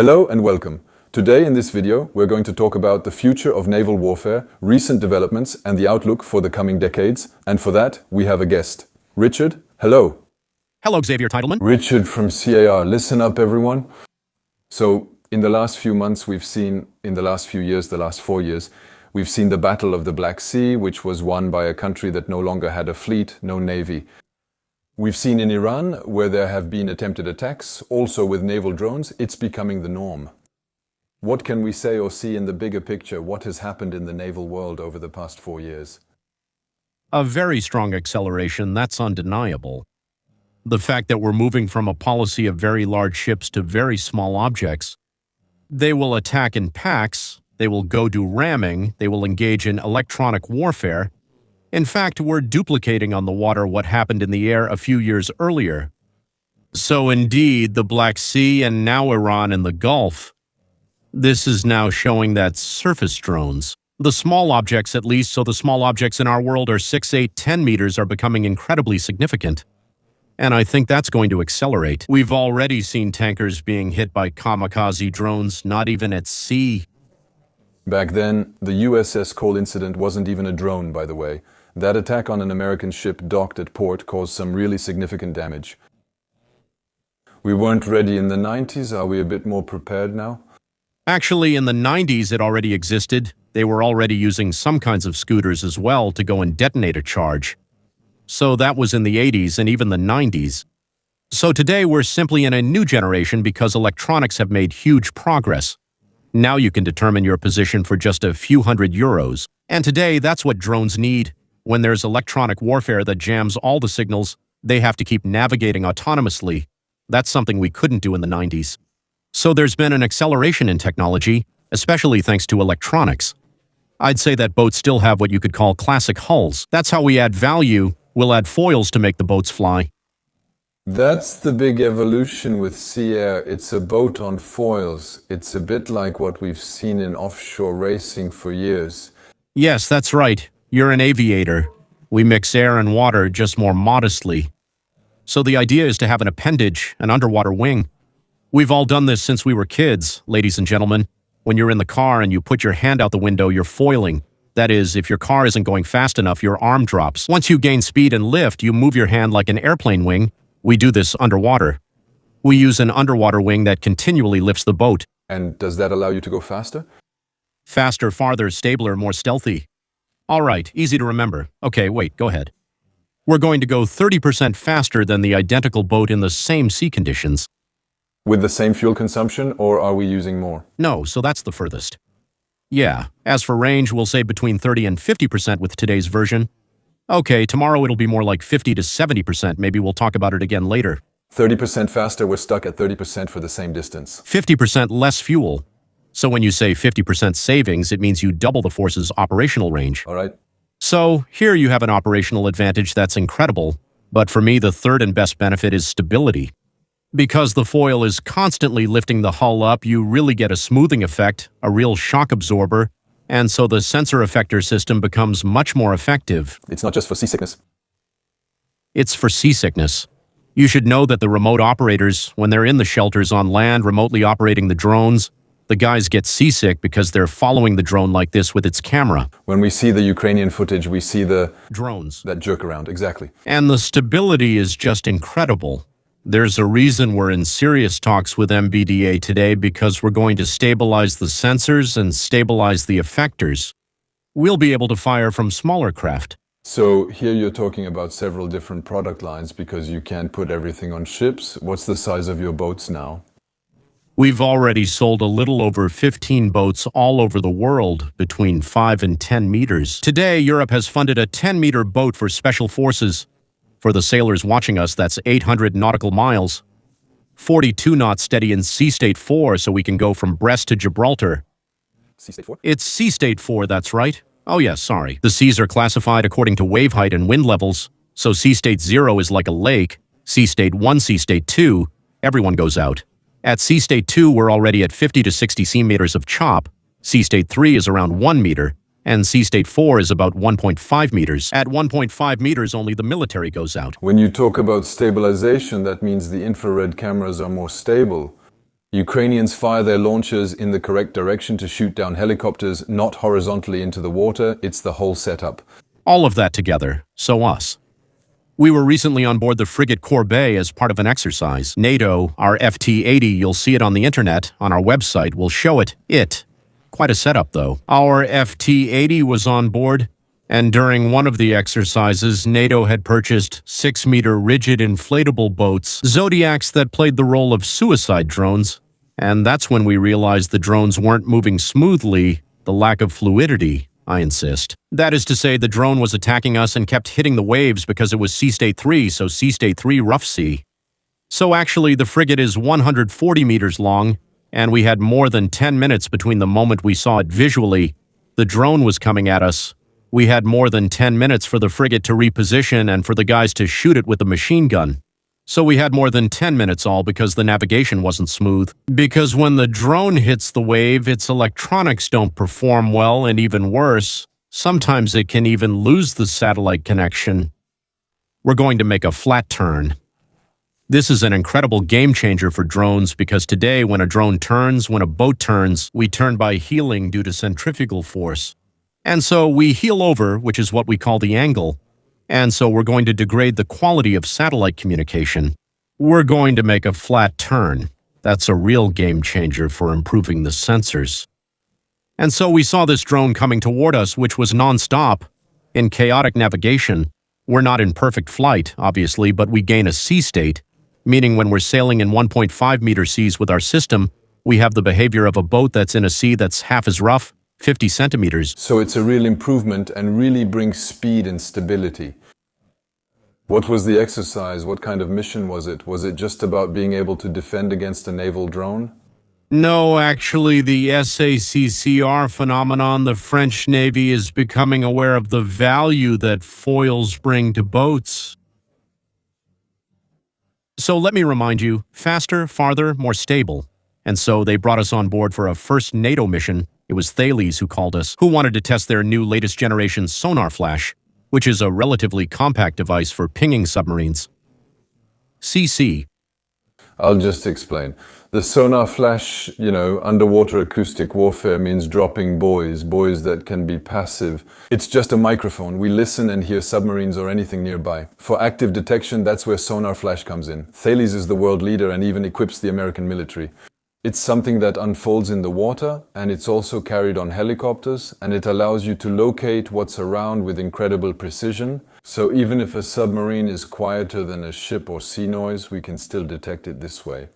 Hello and welcome. Today in this video we're going to talk about the future of naval warfare, recent developments and the outlook for the coming decades. And for that we have a guest. Richard, hello. Hello, Xavier Titleman. Richard from CAR. Listen up everyone. So in the last few months we've seen, in the last few years, the last 4 years, we've seen the Battle of the Black Sea, which was won by a country that no longer had a fleet, no navy. We've seen in Iran, where there have been attempted attacks, also with naval drones, it's becoming the norm. What can we say or see in the bigger picture? What has happened in the naval world over the past 4 years? A very strong acceleration, that's undeniable. The fact that we're moving from a policy of very large ships to very small objects. They will attack in packs, they will go do ramming, they will engage in electronic warfare. In fact, we're duplicating on the water what happened in the air a few years earlier. So indeed, the Black Sea and now Iran and the Gulf. This is now showing that surface drones, the small objects at least, so the small objects in our world are 6, 8, 10 meters, are becoming incredibly significant. And I think that's going to accelerate. We've already seen tankers being hit by kamikaze drones, not even at sea. Back then, the USS Cole incident wasn't even a drone, by the way. That attack on an American ship docked at port caused some really significant damage. We weren't ready in the 90s. Are we a bit more prepared now? Actually, in the 90s, it already existed. They were already using some kinds of scooters as well to go and detonate a charge. So that was in the 80s and even the 90s. So today we're simply in a new generation because electronics have made huge progress. Now you can determine your position for just a few €100. And today that's what drones need. When there's electronic warfare that jams all the signals, they have to keep navigating autonomously. That's something we couldn't do in the 90s. So there's been an acceleration in technology, especially thanks to electronics. I'd say that boats still have what you could call classic hulls. That's how we add value. We'll add foils to make the boats fly. That's the big evolution with sea air. It's a boat on foils. It's a bit like what we've seen in offshore racing for years. Yes, that's right. You're an aviator. We mix air and water just more modestly. So the idea is to have an appendage, an underwater wing. We've all done this since we were kids, ladies and gentlemen. When you're in the car and you put your hand out the window, you're foiling. That is, if your car isn't going fast enough, your arm drops. Once you gain speed and lift, you move your hand like an airplane wing. We do this underwater. We use an underwater wing that continually lifts the boat. And does that allow you to go faster? Faster, farther, stabler, more stealthy. All right, easy to remember. Okay, wait, go ahead. We're going to go 30% faster than the identical boat in the same sea conditions. With the same fuel consumption, or are we using more? No, so that's the furthest. Yeah, as for range, we'll say between 30 and 50% with today's version. Okay, tomorrow it'll be more like 50 to 70%. Maybe we'll talk about it again later. 30% faster, we're stuck at 30% for the same distance. 50% less fuel. So when you say 50% savings, it means you double the force's operational range. All right. So here you have an operational advantage that's incredible. But for me, the third and best benefit is stability. Because the foil is constantly lifting the hull up, you really get a smoothing effect, a real shock absorber, and so the sensor effector system becomes much more effective. It's not just for seasickness. It's for seasickness. You should know that the remote operators, when they're in the shelters on land remotely operating the drones, the guys get seasick because they're following the drone like this with its camera. When we see the Ukrainian footage, we see the drones that jerk around, exactly. And the stability is just incredible. There's a reason we're in serious talks with MBDA today because we're going to stabilize the sensors and stabilize the effectors. We'll be able to fire from smaller craft. So here you're talking about several different product lines because you can't put everything on ships. What's the size of your boats now? We've already sold a little over 15 boats all over the world, between 5 and 10 meters. Today, Europe has funded a 10-meter boat for special forces. For the sailors watching us, that's 800 nautical miles. 42 knots steady in Sea State 4, so we can go from Brest to Gibraltar. Sea State 4? It's Sea State 4, that's right. Oh yes, sorry. The seas are classified according to wave height and wind levels. So Sea State 0 is like a lake. Sea State 1, Sea State 2, everyone goes out. At Sea State 2, we're already at 50 to 60 sea meters of chop. Sea State 3 is around 1 meter. And Sea State 4 is about 1.5 meters. At 1.5 meters, only the military goes out. When you talk about stabilization, that means the infrared cameras are more stable. Ukrainians fire their launchers in the correct direction to shoot down helicopters, not horizontally into the water. It's the whole setup. All of that together. So us. We were recently on board the frigate Corbeil as part of an exercise. NATO, our FT-80, you'll see it on the internet, on our website, will show it. Quite a setup, though. Our FT-80 was on board, and during one of the exercises, NATO had purchased 6-meter rigid inflatable boats, Zodiacs that played the role of suicide drones, and that's when we realized the drones weren't moving smoothly, the lack of fluidity, I insist. That is to say, the drone was attacking us and kept hitting the waves because it was Sea State 3, so Sea State 3 rough sea. So actually, the frigate is 140 meters long, and we had more than 10 minutes between the moment we saw it visually. The drone was coming at us. We had more than 10 minutes for the frigate to reposition and for the guys to shoot it with a machine gun. So we had more than 10 minutes all because the navigation wasn't smooth. Because when the drone hits the wave, its electronics don't perform well, and even worse, sometimes it can even lose the satellite connection. We're going to make a flat turn. This is an incredible game changer for drones because today when a drone turns, when a boat turns, we turn by heeling due to centrifugal force. And so we heel over, which is what we call the angle. And so we're going to degrade the quality of satellite communication. We're going to make a flat turn. That's a real game changer for improving the sensors. And so we saw this drone coming toward us, which was non-stop, in chaotic navigation. We're not in perfect flight, obviously, but we gain a sea state, meaning when we're sailing in 1.5-meter seas with our system, we have the behavior of a boat that's in a sea that's half as rough, 50 centimeters. So it's a real improvement and really brings speed and stability. What was the exercise? What kind of mission was it? Was it just about being able to defend against a naval drone? No, actually, the SACCR phenomenon, the French Navy is becoming aware of the value that foils bring to boats. So let me remind you, faster, farther, more stable. And so they brought us on board for a first NATO mission. It was Thales who called us, who wanted to test their new latest generation Sonar flash, which is a relatively compact device for pinging submarines. CC. I'll just explain. The sonar flash, underwater acoustic warfare means dropping buoys that can be passive. It's just a microphone. We listen and hear submarines or anything nearby. For active detection, that's where sonar flash comes in. Thales is the world leader and even equips the American military. It's something that unfolds in the water, and it's also carried on helicopters, and it allows you to locate what's around with incredible precision. So even if a submarine is quieter than a ship or sea noise, we can still detect it this way.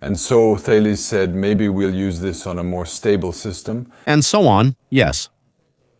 And so Thales said, maybe we'll use this on a more stable system. And so on, yes.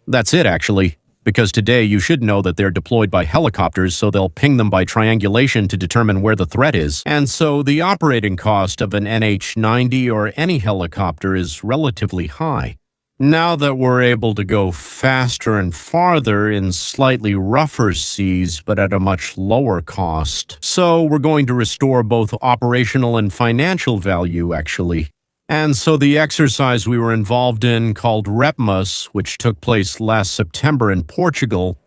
That's it, actually. Because today you should know that they're deployed by helicopters, so they'll ping them by triangulation to determine where the threat is. And so the operating cost of an NH-90 or any helicopter is relatively high. Now that we're able to go faster and farther in slightly rougher seas, but at a much lower cost. So we're going to restore both operational and financial value, actually. And so the exercise we were involved in called REPMUS, which took place last September in Portugal.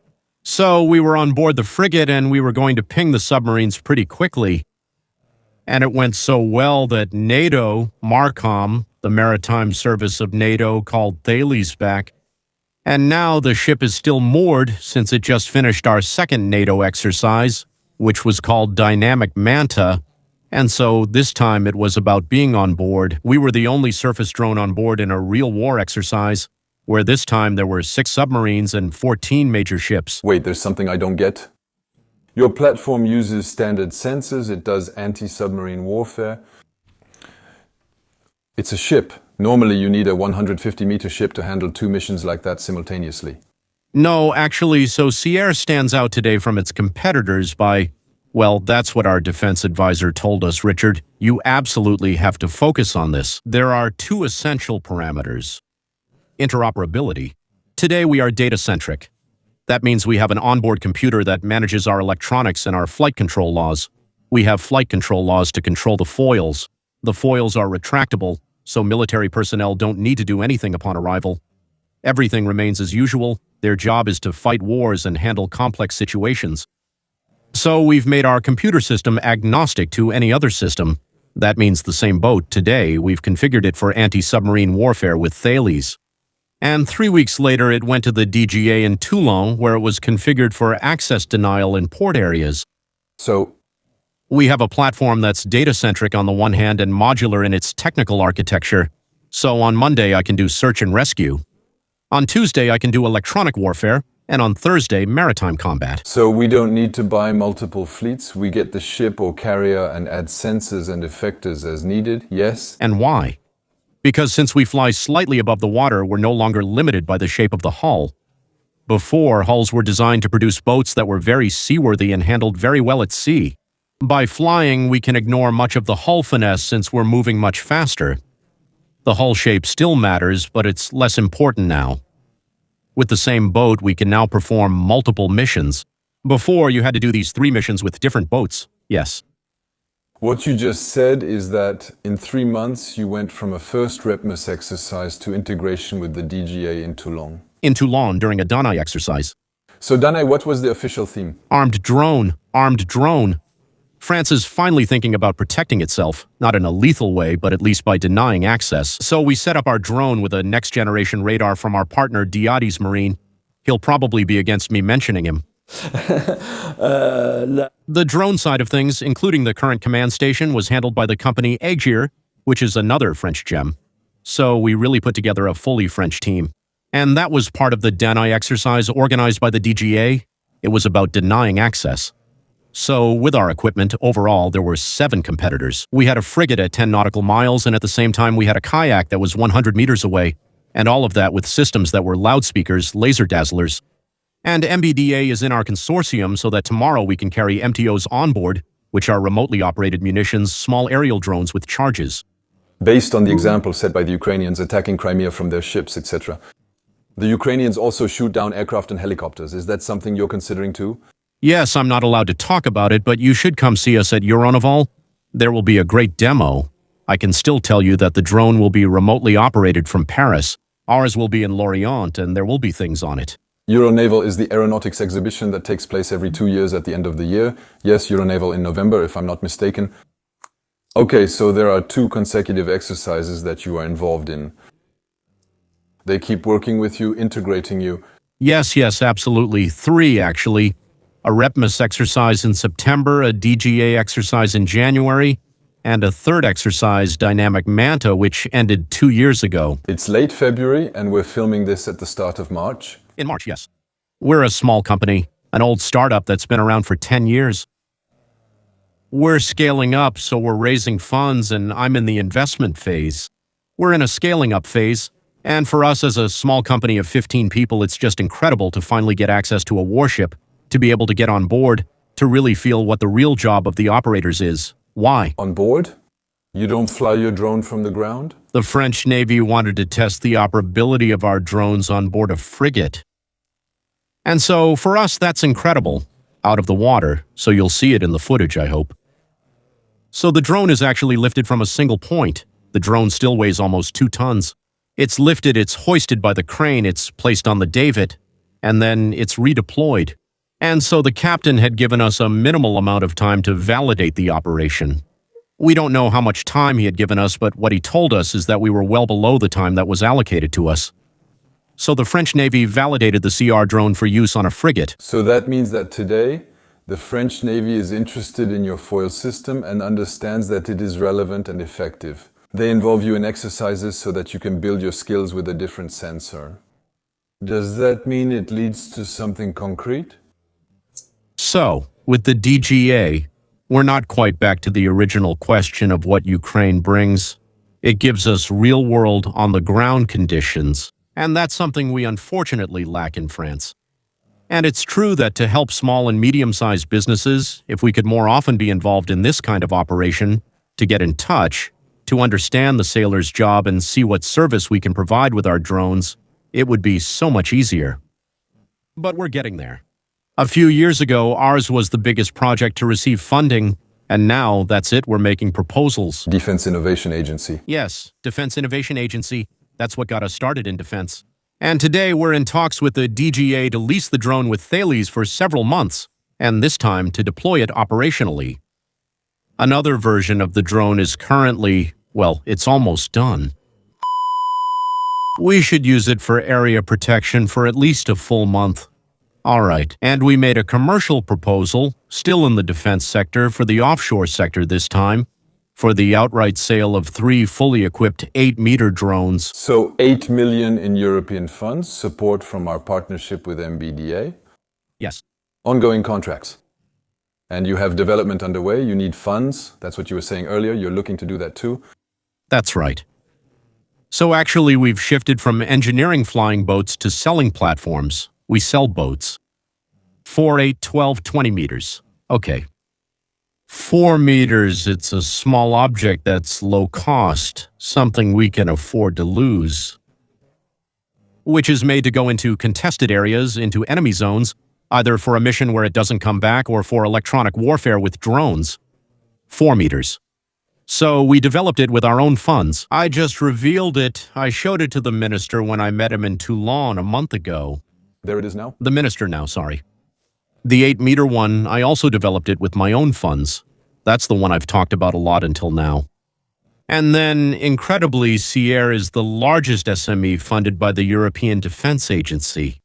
So we were on board the frigate and we were going to ping the submarines pretty quickly. And it went so well that NATO, MARCOM, the maritime service of NATO, called Thales back. And now the ship is still moored since it just finished our second NATO exercise, which was called Dynamic Manta. And so this time it was about being on board. We were the only surface drone on board in a real war exercise, where this time there were 6 submarines and 14 major ships. Wait, there's something I don't get. Your platform uses standard sensors, it does anti-submarine warfare. It's a ship. Normally you need a 150-meter ship to handle 2 missions like that simultaneously. No, actually, so Sierra stands out today from its competitors by... Well, that's what our defense advisor told us, Richard. You absolutely have to focus on this. There are 2 essential parameters. Interoperability. Today we are data-centric. That means we have an onboard computer that manages our electronics and our flight control laws. We have flight control laws to control the foils. The foils are retractable, so military personnel don't need to do anything upon arrival. Everything remains as usual. Their job is to fight wars and handle complex situations. So we've made our computer system agnostic to any other system. That means the same boat. Today, we've configured it for anti-submarine warfare with Thales. And 3 weeks later, it went to the DGA in Toulon, where it was configured for access denial in port areas. So, we have a platform that's data-centric on the one hand and modular in its technical architecture. So on Monday, I can do search and rescue. On Tuesday, I can do electronic warfare. And on Thursday, maritime combat. So we don't need to buy multiple fleets. We get the ship or carrier and add sensors and effectors as needed, yes? And why? Because since we fly slightly above the water, we're no longer limited by the shape of the hull. Before, hulls were designed to produce boats that were very seaworthy and handled very well at sea. By flying, we can ignore much of the hull finesse since we're moving much faster. The hull shape still matters, but it's less important now. With the same boat, we can now perform multiple missions. Before, you had to do these 3 missions with different boats. Yes. What you just said is that in 3 months, you went from a first REPMUS exercise to integration with the DGA in Toulon. In Toulon during a Danae exercise. So Danae, what was the official theme? Armed drone. Armed drone. France is finally thinking about protecting itself, not in a lethal way, but at least by denying access. So we set up our drone with a next-generation radar from our partner Diades Marine. He'll probably be against me mentioning him. The drone side of things, including the current command station, was handled by the company Agir, which is another French gem. So we really put together a fully French team. And that was part of the Danae exercise organized by the DGA. It was about denying access. So, with our equipment, overall, there were 7 competitors. We had a frigate at 10 nautical miles, and at the same time, we had a kayak that was 100 meters away, and all of that with systems that were loudspeakers, laser dazzlers. And MBDA is in our consortium so that tomorrow we can carry MTOs on board, which are remotely operated munitions, small aerial drones with charges. Based on the example set by the Ukrainians attacking Crimea from their ships, etc. The Ukrainians also shoot down aircraft and helicopters. Is that something you're considering too? Yes, I'm not allowed to talk about it, but you should come see us at Naval. There will be a great demo. I can still tell you that the drone will be remotely operated from Paris. Ours will be in Lorient, and there will be things on it. Naval is the aeronautics exhibition that takes place every 2 years at the end of the year. Yes, Naval in November, if I'm not mistaken. Okay, so there are 2 consecutive exercises that you are involved in. They keep working with you, integrating you. Yes, absolutely. 3, actually. A REPMUS exercise in September, a DGA exercise in January, and a 3rd exercise, Dynamic Manta, which ended 2 years ago. It's late February, and we're filming this at the start of March. In March, yes. We're a small company, an old startup that's been around for 10 years. We're scaling up, so we're raising funds, and I'm in the investment phase. We're in a scaling up phase, and for us as a small company of 15 people, it's just incredible to finally get access to a warship, to be able to get on board, to really feel what the real job of the operators is. Why? On board? You don't fly your drone from the ground? The French Navy wanted to test the operability of our drones on board a frigate. And so, for us, that's incredible. Out of the water, so you'll see it in the footage, I hope. So the drone is actually lifted from a single point. The drone still weighs almost 2 tons. It's lifted, it's hoisted by the crane, it's placed on the davit, and then it's redeployed. And so the captain had given us a minimal amount of time to validate the operation. We don't know how much time he had given us, but what he told us is that we were well below the time that was allocated to us. So the French Navy validated the CR drone for use on a frigate. So that means that today, the French Navy is interested in your foil system and understands that it is relevant and effective. They involve you in exercises so that you can build your skills with a different sensor. Does that mean it leads to something concrete? So, with the DGA, we're not quite back to the original question of what Ukraine brings. It gives us real-world, on-the-ground conditions, and that's something we unfortunately lack in France. And it's true that to help small and medium-sized businesses, if we could more often be involved in this kind of operation, to get in touch, to understand the sailor's job and see what service we can provide with our drones, it would be so much easier. But we're getting there. A few years ago, ours was the biggest project to receive funding, and now, that's it, we're making proposals. Defense Innovation Agency. Yes, Defense Innovation Agency. That's what got us started in defense. And today, we're in talks with the DGA to lease the drone with Thales for several months, and this time to deploy it operationally. Another version of the drone is currently, well, it's almost done. We should use it for area protection for at least a full month. All right, and we made a commercial proposal, still in the defense sector, for the offshore sector this time, for the outright sale of 3 fully equipped 8-meter drones. So 8 million in European funds, support from our partnership with MBDA. Yes. Ongoing contracts. And you have development underway, you need funds. That's what you were saying earlier, you're looking to do that too. That's right. So actually, we've shifted from engineering flying boats to selling platforms. We sell boats. 4, 8, 12, 20 meters. Okay. 4 meters, it's a small object that's low cost, something we can afford to lose. Which is made to go into contested areas, into enemy zones, either for a mission where it doesn't come back or for electronic warfare with drones. 4 meters. So we developed it with our own funds. I just revealed it. I showed it to the minister when I met him in Toulon a month ago. There it is now? The minister now, sorry. The 8-meter one, I also developed it with my own funds. That's the one I've talked about a lot until now. And then, incredibly, Sierre is the largest SME funded by the European Defense Agency.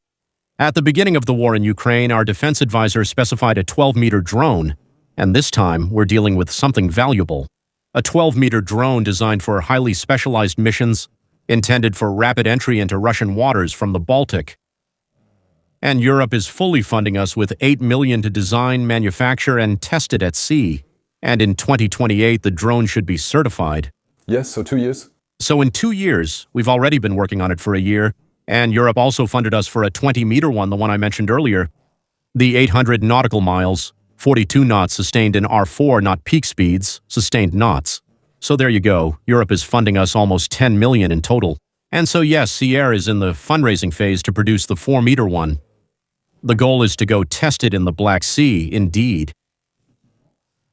At the beginning of the war in Ukraine, our defense advisor specified a 12-meter drone, and this time we're dealing with something valuable. A 12-meter drone designed for highly specialized missions, intended for rapid entry into Russian waters from the Baltic. And Europe is fully funding us with 8 million to design, manufacture, and test it at sea. And in 2028, the drone should be certified. Yes, so 2 years. So in 2 years, we've already been working on it for a year, and Europe also funded us for a 20-meter one, the one I mentioned earlier. The 800 nautical miles, 42 knots sustained in R4, not peak speeds, sustained knots. So there you go, Europe is funding us almost 10 million in total. And so yes, Sierre is in the fundraising phase to produce the 4-meter one. The goal is to go test it in the Black Sea, indeed.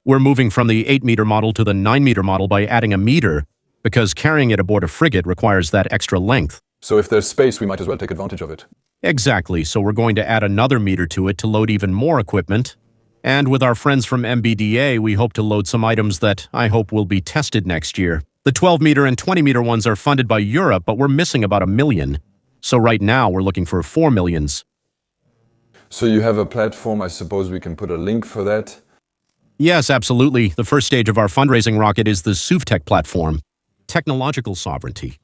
We're moving from the 8-meter model to the 9-meter model by adding a meter, because carrying it aboard a frigate requires that extra length. So if there's space, we might as well take advantage of it. Exactly, so we're going to add another meter to it to load even more equipment. And with our friends from MBDA, we hope to load some items that I hope will be tested next year. The 12-meter and 20-meter ones are funded by Europe, but we're missing about 1 million. So right now, we're looking for 4 millions. So you have a platform, I suppose we can put a link for that? Yes, absolutely. The first stage of our fundraising rocket is the SUVTech platform, technological sovereignty.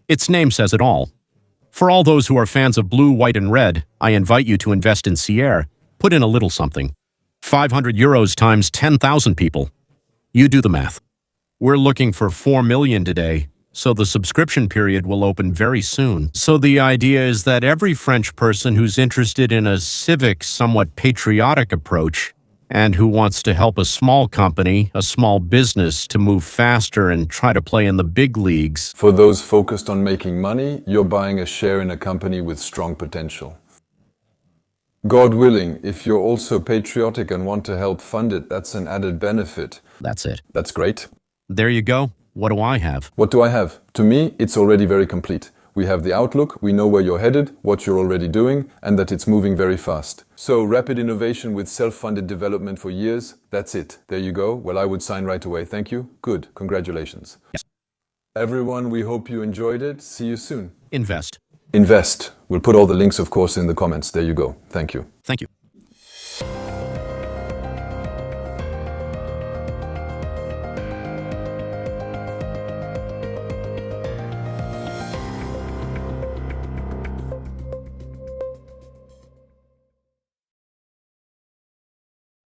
Its name says it all. For all those who are fans of blue, white, and red, I invite you to invest in Sierre. Put in a little something. 500 euros times 10,000 people. You do the math. We're looking for 4 million today, so the subscription period will open very soon. So the idea is that every French person who's interested in a civic, somewhat patriotic approach, and who wants to help a small company, a small business, to move faster and try to play in the big leagues. For those focused on making money, you're buying a share in a company with strong potential. God willing, if you're also patriotic and want to help fund it, that's an added benefit. That's it. That's great. There you go. What do I have? What do I have? To me, it's already very complete. We have the outlook, we know where you're headed, what you're already doing, and that it's moving very fast. So rapid innovation with self-funded development for years, that's it. There you go. Well, I would sign right away. Thank you. Good. Congratulations. Yes. Everyone, we hope you enjoyed it. See you soon. Invest. Invest. We'll put all the links, of course, in the comments. There you go. Thank you. Thank you.